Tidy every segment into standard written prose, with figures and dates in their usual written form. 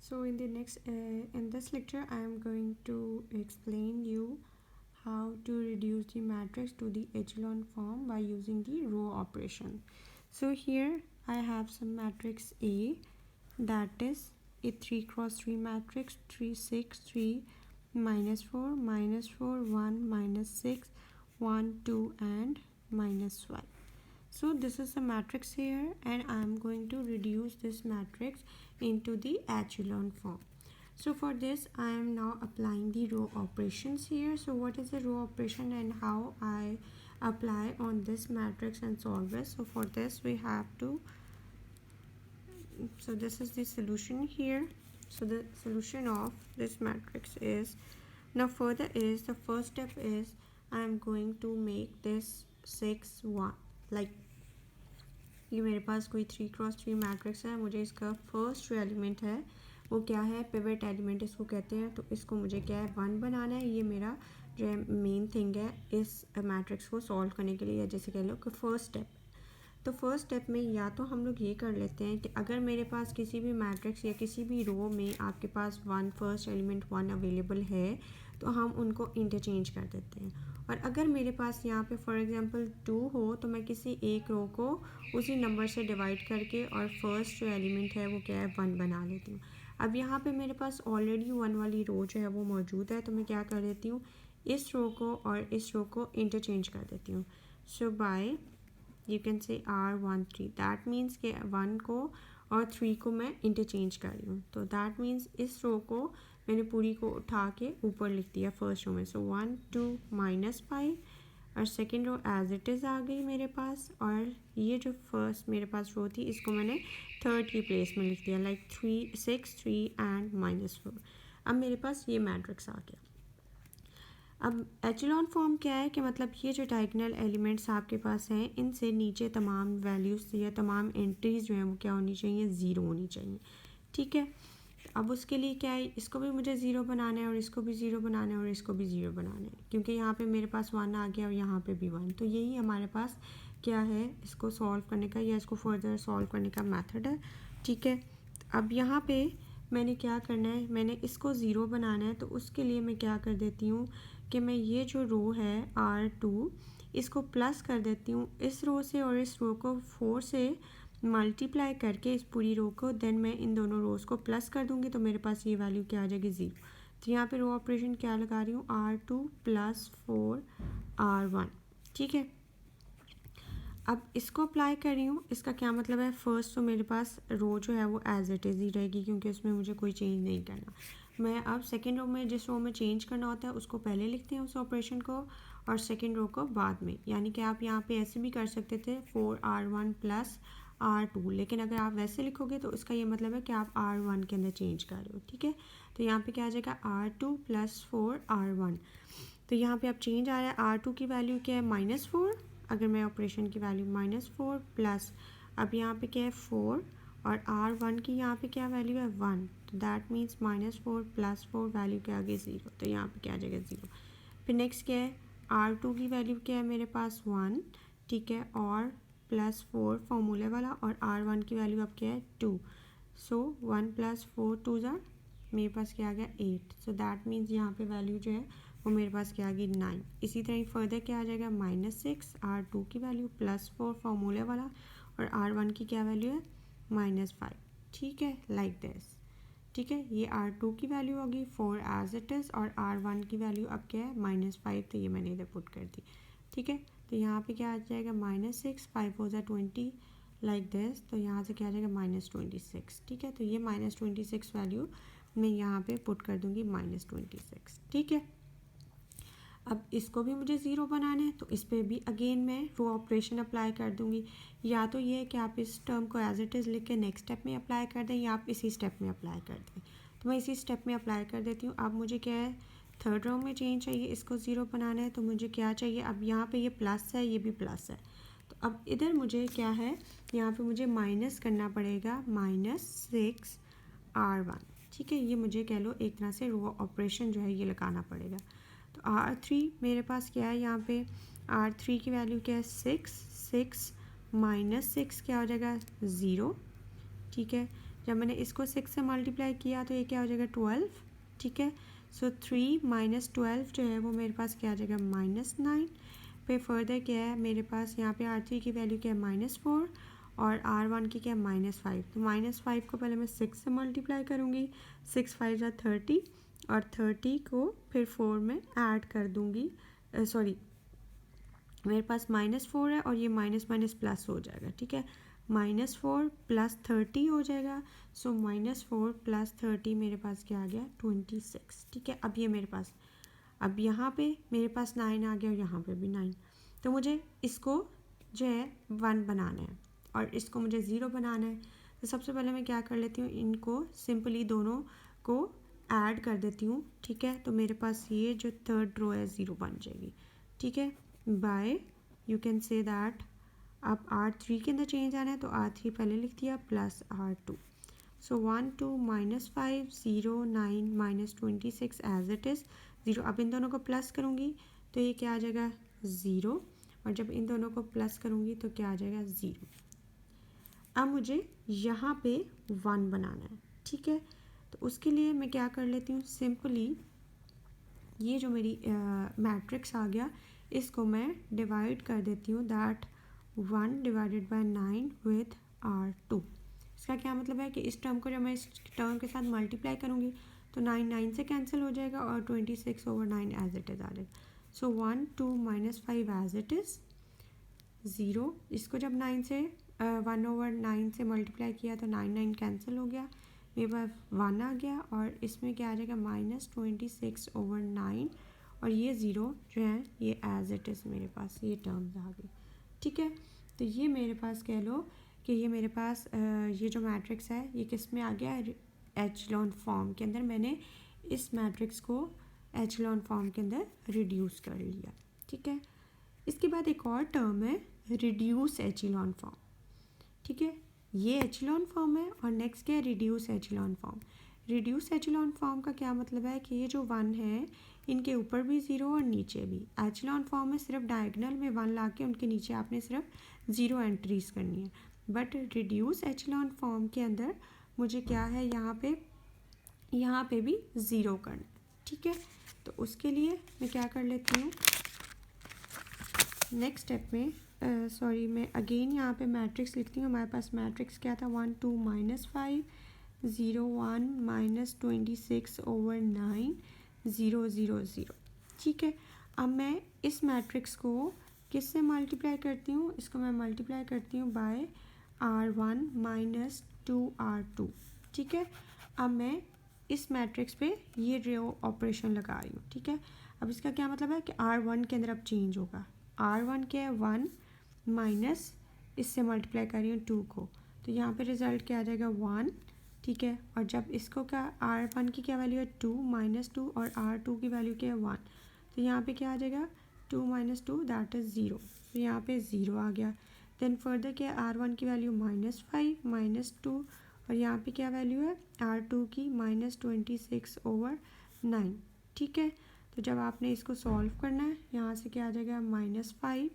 So in this lecture I am going to explain you how to reduce the matrix to the echelon form by using the row operation. So here I have some matrix A, that is a 3 cross 3 matrix, 3 6 3 -4 -4 1 -6 1 2 and -5. So this is the matrix here, and I am going to reduce this matrix into the echelon form. So for this I am now applying the row operations here. So what is the row operation and how I apply on this matrix and solve it? So for this we have to, so this is the solution here. So the solution of this matrix is, now further is, the first step is I am going to make this 6 1, like ये मेरे पास कोई 3 cross 3 matrix है, मुझे इसका first जो element है वो क्या है, पिवट एलिमेंट इसको कहते हैं। तो इसको मुझे क्या है 1 बनाना है। ये मेरा जो है मेन थिंग है इस मैट्रिक्स को सॉल्व करने के लिए, या जैसे कह लो कि फर्स्ट स्टेप। तो फर्स्ट स्टेप में या तो हम लोग ये कर लेते हैं कि अगर मेरे पास किसी भी मैट्रिक्स या किसी भी रो में आपके पास फर्स्ट एलिमेंट 1 अवेलेबल है तो हम उनको इंटरचेंज कर देते हैं। और अगर मेरे पास यहाँ पे फॉर एग्जांपल 2 हो तो मैं किसी एक रो को उसी नंबर से डिवाइड करके और फर्स्ट जो एलिमेंट है वो क्या है 1 बना लेती हूँ। अब यहाँ पे मेरे पास ऑलरेडी 1 वाली रो जो है वो मौजूद है, तो मैं क्या कर देती हूँ, इस रो को और इस रो को इंटरचेंज कर देती हूँ। सो बाय यू कैन से R1 3, दैट मीन्स के 1 को और 3 को मैं इंटरचेंज कर रही हूँ। तो दैट मीन्स इस रो को मैंने पूरी को उठा के ऊपर लिख दिया फर्स्ट रो में। सो 1 2 -5 और second row as it is आ गई मेरे पास, और ये जो फर्स्ट मेरे पास रो थी इसको मैंने थर्ड की प्लेस में लिख दिया, लाइक 3 6 3 एंड -4। अब मेरे पास ये मैट्रिक्स आ गया। अब एचेलॉन फॉर्म क्या है कि मतलब ये जो डायगोनल एलिमेंट्स आपके पास हैं इनसे नीचे तमाम वैल्यूज़ या तमाम एंट्रीज़ जो हैं वो क्या होनी चाहिए, ज़ीरो होनी चाहिए। ठीक है, अब उसके लिए क्या है, इसको भी मुझे ज़ीरो बनाना है और इसको भी ज़ीरो बनाना है और इसको भी ज़ीरो बनाना है, क्योंकि यहाँ पे मेरे पास 1 आ गया और यहाँ पे भी 1। तो यही हमारे पास क्या है इसको सॉल्व करने का या इसको फर्दर सॉल्व करने का मेथड है। ठीक है, अब यहाँ पे मैंने क्या करना है, मैंने इसको ज़ीरो बनाना है, तो उसके लिए मैं क्या कर देती हूँ कि मैं ये जो रो है R2 इसको प्लस कर देती हूँ इस रो से, और इस रो को 4 से मल्टीप्लाई करके इस पूरी रो को, देन मैं इन दोनों रोज़ को प्लस कर दूँगी तो मेरे पास ये वैल्यू क्या आ जाएगी 0। तो यहाँ पे रो ऑपरेशन क्या लगा रही हूँ, R2 + 4 R1। ठीक है, अब इसको अप्लाई कर रही हूँ। इसका क्या मतलब है, फर्स्ट तो मेरे पास रो जो है वो एज इट इज़ ही रहेगी क्योंकि उसमें मुझे कोई चेंज नहीं करना। मैं अब सेकेंड रो में जिस रो में चेंज करना होता है उसको पहले लिखते हैं उस ऑपरेशन को, और सेकेंड रो को बाद में। यानी कि आप यहाँ पे ऐसे भी कर सकते थे 4R1 + R2, लेकिन अगर आप वैसे लिखोगे तो इसका ये मतलब है कि आप R1 के अंदर चेंज कर रहे हो। ठीक है, तो यहाँ पे क्या आ जाएगा R2 + 4 R1। तो यहाँ पे अब चेंज आ रहा है, R2 की वैल्यू क्या है -4, अगर मैं ऑपरेशन की वैल्यू -4 प्लस, अब यहाँ पे क्या है 4, और R1 की यहाँ पे क्या वैल्यू है 1, तो दैट मीन्स -4 + 4 वैल्यू क्या आ गई 0। तो यहाँ पे क्या आ जाएगा 0। फिर नेक्स्ट क्या है, R2 की वैल्यू क्या है मेरे पास 1, ठीक है, और +4 फॉर्मूले वाला, और R1 की वैल्यू अब क्या है 2। सो 1 + 4 2 ज़ा, मेरे पास क्या आ गया 8। सो दैट मीन्स यहाँ पे वैल्यू जो है वो मेरे पास क्या आ गई 9। इसी तरह फर्दर क्या आ जाएगा -6 R2 की वैल्यू +4 फॉर्मूले वाला, और R1 की क्या वैल्यू है -5। ठीक है, लाइक दिस। ठीक है, ये R2 की वैल्यू होगी 4 एज इट इज़, और R1 की वैल्यू अब क्या है -5, तो ये मैंने इधर पुट कर दी। ठीक है, तो यहाँ पे क्या आ जाएगा -6 5 4 20 लाइक दिस, तो यहाँ से क्या आ जाएगा -26। ठीक है, तो ये -26 वैल्यू मैं यहाँ पे पुट कर दूँगी -26। ठीक है, अब इसको भी मुझे ज़ीरो बनाना है, तो इस पर भी अगेन मैं रो ऑपरेशन अप्लाई कर दूँगी। या तो ये है कि आप इस टर्म को एज इट इज़ लिख के नेक्स्ट स्टेप में अप्लाई कर दें, या आप इसी स्टेप में अप्लाई कर दें। तो मैं इसी स्टेप में अप्लाई कर देती हूँ। अब मुझे क्या है, थर्ड रो में चेंज चाहिए, इसको ज़ीरो बनाना है, तो मुझे क्या चाहिए, अब यहाँ पर ये प्लस है, ये भी प्लस है, तो अब इधर मुझे क्या है, यहाँ पर मुझे माइनस करना पड़ेगा -6 R1। ठीक है, ये मुझे कह लो एक तरह से रो ऑपरेशन जो है ये लगाना पड़ेगा। तो R3 मेरे पास क्या है, यहाँ पे R3 की वैल्यू क्या है 6 6 -6 क्या हो जाएगा 0। ठीक है, जब मैंने इसको 6 से मल्टीप्लाई किया तो ये क्या हो जाएगा 12, ठीक है। सो 3 माइनस 12 जो है वो मेरे पास क्या आ जाएगा -9। फिर फर्दर क्या है मेरे पास यहाँ पे R3 की वैल्यू क्या है -4 और R1 की क्या है -5। तो -5 को पहले मैं 6 से मल्टीप्लाई करूँगी, 6 5 जा 30 और 30 को फिर 4 में ऐड कर दूँगी, सॉरी मेरे पास -4 है और ये माइनस माइनस प्लस हो जाएगा, ठीक है। -4 + 30 हो जाएगा। सो -4 + 30 मेरे पास क्या आ गया 26, ठीक है। अब ये मेरे पास, अब यहाँ पे मेरे पास 9 आ गया और यहाँ पे भी 9। तो मुझे इसको जो है 1 बनाना है और इसको मुझे 0 बनाना है। तो सबसे पहले मैं क्या कर लेती हूँ, इनको सिंपली दोनों को ऐड कर देती हूँ, ठीक है। तो मेरे पास ये जो थर्ड रो है 0 बन जाएगी, ठीक है। By you can say that अब R3 के अंदर चेंज आना है तो R3 पहले लिख दिया plus R2। So 1 2 -5 0 9 -26 as it is 0। अब इन दोनों को प्लस करूँगी तो ये क्या आ जाएगा 0 और जब इन दोनों को प्लस करूँगी तो क्या आ जाएगा 0। अब मुझे यहाँ पे 1 बनाना है, ठीक है। तो उसके लिए मैं क्या कर लेती हूँ, सिंपली ये जो मेरी मैट्रिक्स आ गया इसको मैं डिवाइड कर देती हूँ, that 1 divided by 9 with R2। इसका क्या मतलब है कि इस टर्म को जब मैं इस टर्म के साथ मल्टीप्लाई करूँगी तो 9 9 से कैंसिल हो जाएगा और 26/9 एज इट इज़ आ जाएगा। सो 1 2 -5 एज इट इज़ 0। इसको जब 9 से 1/9 से मल्टीप्लाई किया तो 9 9 कैंसिल हो गया, मेरे पास 1 आ गया और इसमें क्या आ जाएगा -26/9 और ये 0 जो है ये एज इट इज़ मेरे पास ये टर्म्स आ गई, ठीक है। तो ये मेरे पास कह लो कि ये मेरे पास ये जो मैट्रिक्स है ये किस में आ गया, एचलॉन फॉर्म के अंदर मैंने इस मैट्रिक्स को एचलॉन फॉर्म के अंदर रिड्यूस कर लिया, ठीक है। इसके बाद एक और टर्म है रिड्यूस एचलॉन फॉर्म, ठीक है। ये एचलॉन फॉर्म है और नेक्स्ट क्या है reduce echelon form. Reduce echelon form का क्या मतलब है कि ये जो 1 है इनके ऊपर भी 0 और नीचे भी। एचलॉन फॉर्म में सिर्फ डायगोनल में 1 ला के उनके नीचे आपने सिर्फ 0 एंट्रीज करनी है, बट रिड्यूस एचलॉन फॉर्म के अंदर मुझे क्या है यहाँ पे भी 0 करना है, ठीक है। तो उसके लिए मैं क्या कर लेती हूँ, नेक्स्ट स्टेप में मैं अगेन यहाँ पे मैट्रिक्स लिखती हूँ। हमारे पास मैट्रिक्स क्या था 1 2 -5 0 1 -26/9 0 0 0, ठीक है। अब मैं इस मैट्रिक्स को किससे मल्टीप्लाई करती हूँ, इसको मैं मल्टीप्लाई करती हूँ बाय R1 - 2R2, ठीक है। अब मैं इस मैट्रिक्स पे ये रो ऑपरेशन लगा रही हूँ, ठीक है। अब इसका क्या मतलब है कि R1 के अंदर अब चेंज होगा। R1 क्या है 1 माइनस इससे मल्टीप्लाई कर रही हूँ 2 को, तो यहाँ पे रिजल्ट क्या आ जाएगा 1, ठीक है। और जब इसको क्या R1 की क्या वैल्यू है 2 -2 और R2 की वैल्यू क्या है 1, तो यहाँ पे क्या आ जाएगा 2 - 2 दैट इज़ 0। तो यहाँ पे 0 आ गया। देन फर्दर क्या है R1 की वैल्यू -5 -2 और यहाँ पे क्या वैल्यू है R2 की -26/9, ठीक है। तो जब आपने इसको सॉल्व करना है यहाँ से क्या आ जाएगा -5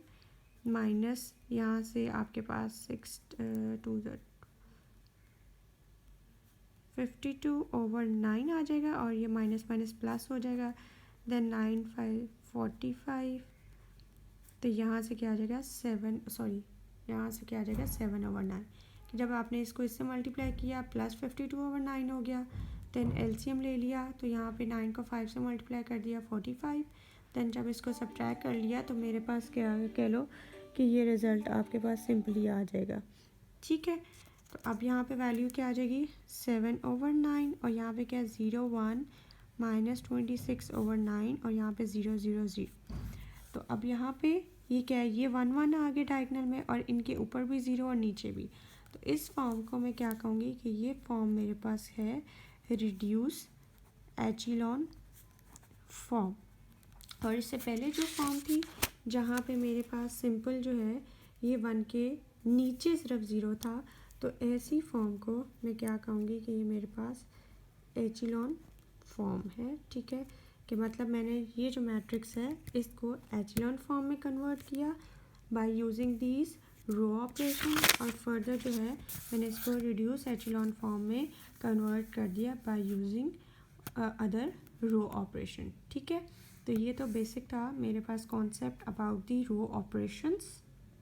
माइनस यहाँ से आपके पास 6 2 52/9 आ जाएगा और ये माइनस माइनस प्लस हो जाएगा। देन 9 5 45, तो यहाँ से क्या आ जाएगा 7/9 कि जब आपने इसको इससे मल्टीप्लाई किया प्लस 52/9 हो गया। देन एलसीएम ले लिया तो यहाँ पे 9 को 5 से मल्टीप्लाई कर दिया 45। देन जब इसको सब्ट्रैक्ट कर लिया तो मेरे पास क्या कह लो कि ये रिज़ल्ट आपके पास सिंपली आ जाएगा, ठीक है। तो अब यहाँ पे वैल्यू क्या आ जाएगी 7/9 और यहाँ पे क्या 0 1 -26/9 और यहाँ पे 0 0 0। तो अब यहाँ पे ये क्या है, ये 1 1 आ गए डायगोनल में और इनके ऊपर भी 0 और नीचे भी। तो इस फॉर्म को मैं क्या कहूँगी कि ये फॉर्म मेरे पास है रिड्यूस एचलॉन फॉर्म। और इससे पहले जो फॉर्म थी जहाँ पे मेरे पास सिंपल जो है ये 1 के नीचे सिर्फ 0 था, तो ऐसी फॉर्म को मैं क्या कहूँगी कि ये मेरे पास एचलॉन फॉर्म है, ठीक है। कि मतलब मैंने ये जो मैट्रिक्स है इसको एचलॉन फॉर्म में कन्वर्ट किया by using these row operation और फर्दर जो है मैंने इसको रिड्यूस एचेलॉन फॉर्म में कन्वर्ट कर दिया by using other row operation. ठीक है, तो ये तो बेसिक था मेरे पास concept about the row operations.